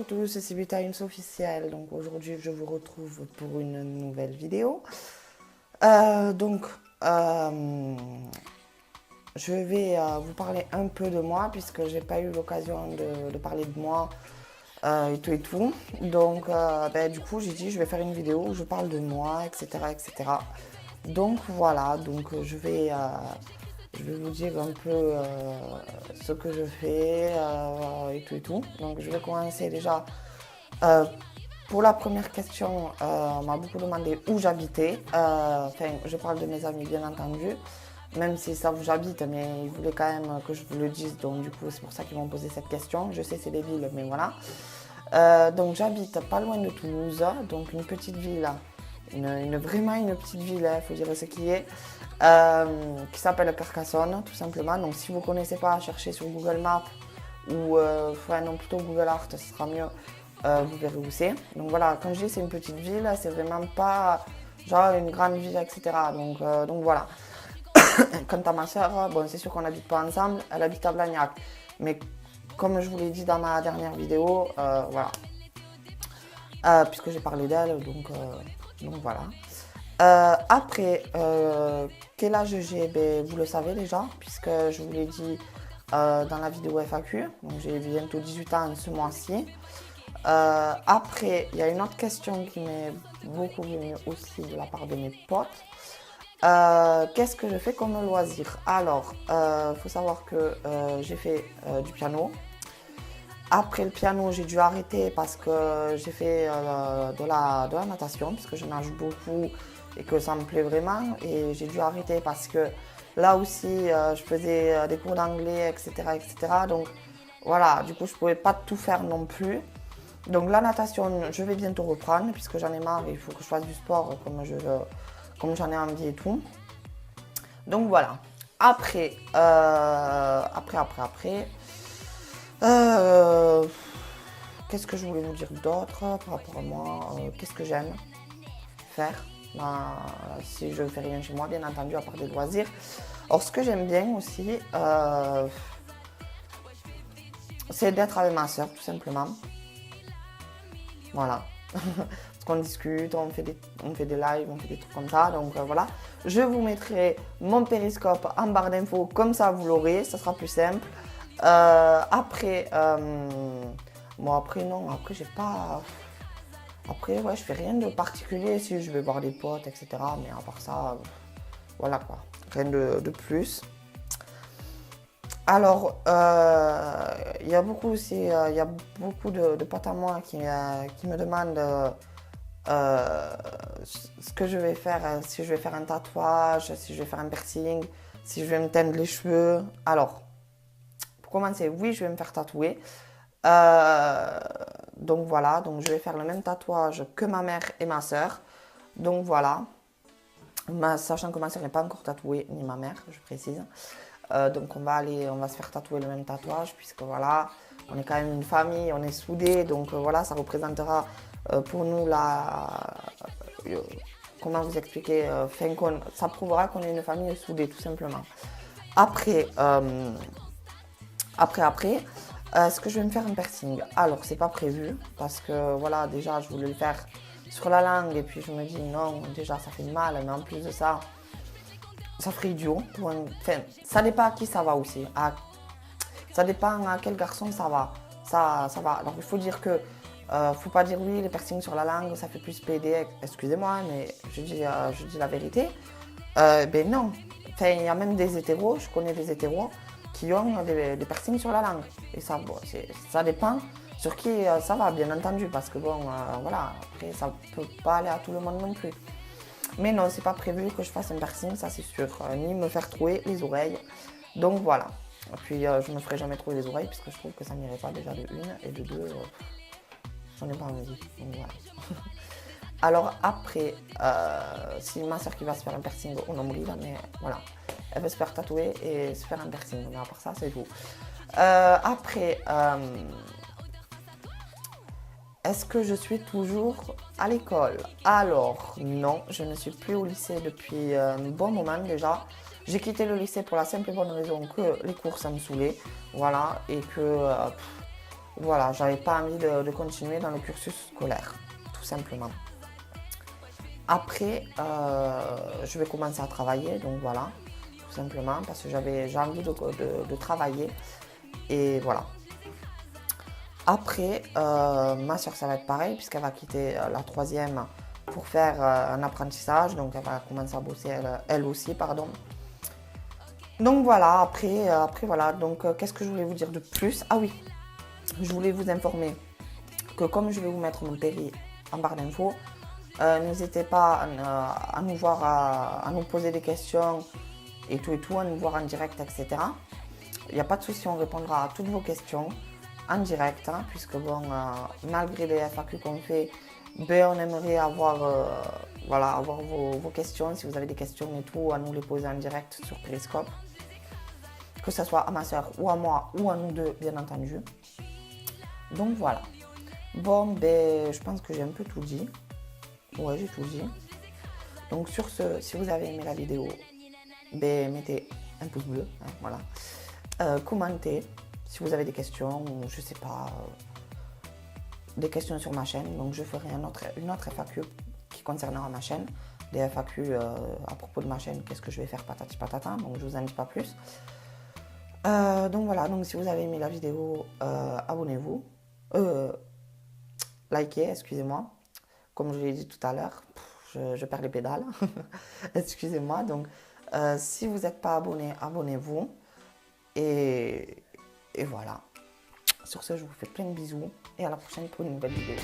tous, c'est Betimes officiel. Donc aujourd'hui, je vous retrouve pour une nouvelle vidéo. Donc, je vais vous parler un peu de moi puisque j'ai pas eu l'occasion de parler de moi et tout et tout. Donc, du coup, j'ai dit je vais faire une vidéo où je parle de moi, etc., etc. Donc voilà, donc je vais vous dire un peu ce que je fais et tout et tout. Donc je vais commencer déjà. Euh, pour la première question, on m'a beaucoup demandé où j'habitais. Enfin, je parle de mes amis bien entendu, même si ça où j'habite, mais ils voulaient quand même que je vous le dise. Donc du coup, c'est pour ça qu'ils m'ont posé cette question. Je sais c'est des villes, mais voilà. Donc j'habite pas loin de Toulouse, donc une petite ville, vraiment une petite ville, il faut dire ce qui est, qui s'appelle Carcassonne, tout simplement. Donc si vous ne connaissez pas, cherchez sur Google Maps ou non, plutôt Google Earth, ce sera mieux, vous verrez où c'est. Donc voilà, quand je dis c'est une petite ville, c'est vraiment pas genre une grande ville, etc. Donc voilà. Quant à ma soeur, bon, c'est sûr qu'on n'habite pas ensemble, elle habite à Blagnac. Mais comme je vous l'ai dit dans ma dernière vidéo, voilà. Puisque j'ai parlé d'elle, donc voilà. Après, quel âge j'ai? Ben, vous le savez déjà, puisque je vous l'ai dit dans la vidéo FAQ. Donc j'ai bientôt 18 ans ce mois-ci. Après, il y a une autre question qui m'est beaucoup venue aussi de la part de mes potes. Qu'est-ce que je fais comme loisir? Alors, faut savoir que j'ai fait du piano. Après le piano, j'ai dû arrêter parce que j'ai fait de la natation, parce que je nage beaucoup et que ça me plaît vraiment. Et j'ai dû arrêter parce que là aussi, je faisais des cours d'anglais, etc., etc. Donc voilà, du coup, je ne pouvais pas tout faire non plus. Donc la natation, je vais bientôt reprendre puisque j'en ai marre, il faut que je fasse du sport comme j'en ai envie et tout. Donc voilà. Après, qu'est-ce que je voulais vous dire d'autre par rapport à moi? Qu'est-ce que j'aime faire? Si je ne fais rien chez moi, bien entendu, à part des loisirs. Alors, ce que j'aime bien aussi, c'est d'être avec ma soeur, tout simplement. Voilà. Parce qu'on discute, on fait des lives, on fait des trucs comme ça. Donc voilà. Je vous mettrai mon périscope en barre d'infos, comme ça vous l'aurez, ça sera plus simple. Après, non, après j'ai pas. Après, ouais, je fais rien de particulier si je vais voir des potes, etc. Mais à part ça, voilà quoi, rien de plus. Alors, il y a beaucoup aussi, il y a beaucoup de potes à moi qui me demandent ce que je vais faire, si je vais faire un tatouage, si je vais faire un piercing, si je vais me teindre les cheveux. Alors, pour commencer, oui, je vais me faire tatouer. Donc voilà, donc je vais faire le même tatouage que ma mère et ma soeur. Donc voilà, sachant que ma soeur n'est pas encore tatouée, ni ma mère, je précise. Donc on va se faire tatouer le même tatouage, puisque voilà, on est quand même une famille, on est soudés. Donc voilà, ça représentera pour nous comment vous expliquer, ça prouvera qu'on est une famille soudée, tout simplement. Après, est-ce que je vais me faire un piercing? Alors, c'est pas prévu parce que voilà, déjà, je voulais le faire sur la langue et puis je me dis non, déjà, ça fait mal, mais en plus de ça, ça ferait idiot. Enfin, ça dépend à qui ça va aussi. Ça dépend à quel garçon ça va. Ça va. Alors, il faut dire que, faut pas dire oui, les piercings sur la langue, ça fait plus PD. Excusez-moi, mais je dis la vérité. Ben non. Enfin, il y a même des hétéros, je connais des hétéros qui ont des piercings sur la langue. Et ça, bon, ça dépend sur qui ça va, bien entendu, parce que bon, voilà, après, ça peut pas aller à tout le monde non plus. Mais non, c'est pas prévu que je fasse un piercing, ça c'est sûr, ni me faire trouer les oreilles. Donc voilà. Et puis, je me ferai jamais trouver les oreilles, puisque je trouve que ça n'irait pas déjà de une, et de deux, j'en ai pas envie. Donc voilà. Alors après, c'est ma soeur qui va se faire un piercing au nombril, mais voilà. Elle va se faire tatouer et se faire un piercing. Mais à part ça, c'est tout. Après, est-ce que je suis toujours à l'école? Alors, non, je ne suis plus au lycée depuis un bon moment déjà. J'ai quitté le lycée pour la simple et bonne raison que les cours, ça me saoulait. Voilà, et que Voilà, j'avais pas envie de continuer dans le cursus scolaire, tout simplement. Après, je vais commencer à travailler, donc voilà, tout simplement, parce que j'ai envie de travailler, et voilà. Après, ma soeur, ça va être pareil, puisqu'elle va quitter la troisième pour faire un apprentissage, donc elle va commencer à bosser elle aussi, pardon. Donc voilà, après voilà, donc qu'est-ce que je voulais vous dire de plus? Ah oui, je voulais vous informer que comme je vais vous mettre mon péri en barre d'infos, n'hésitez pas à nous voir, à nous poser des questions et tout, à nous voir en direct, etc. Il n'y a pas de souci, on répondra à toutes vos questions en direct, hein, puisque bon, malgré les FAQ qu'on fait, ben, on aimerait avoir, voilà, avoir vos questions, si vous avez des questions et tout, à nous les poser en direct sur Periscope. Que ce soit à ma soeur ou à moi ou à nous deux, bien entendu. Donc voilà. Bon, ben, je pense que j'ai un peu tout dit. Ouais, j'ai tout dit. Donc sur ce, si vous avez aimé la vidéo, ben, mettez un pouce bleu, hein, voilà. Commentez si vous avez des questions ou je sais pas, des questions sur ma chaîne. Donc je ferai une autre FAQ qui concernera ma chaîne. Des FAQ à propos de ma chaîne, qu'est-ce que je vais faire patati patata. Donc je vous en dis pas plus. Donc voilà, donc si vous avez aimé la vidéo, abonnez-vous. Likez, excusez-moi. Comme je l'ai dit tout à l'heure, je perds les pédales. Excusez-moi. Donc si vous n'êtes pas abonné, abonnez-vous. Et voilà. Sur ce, je vous fais plein de bisous et à la prochaine pour une nouvelle vidéo.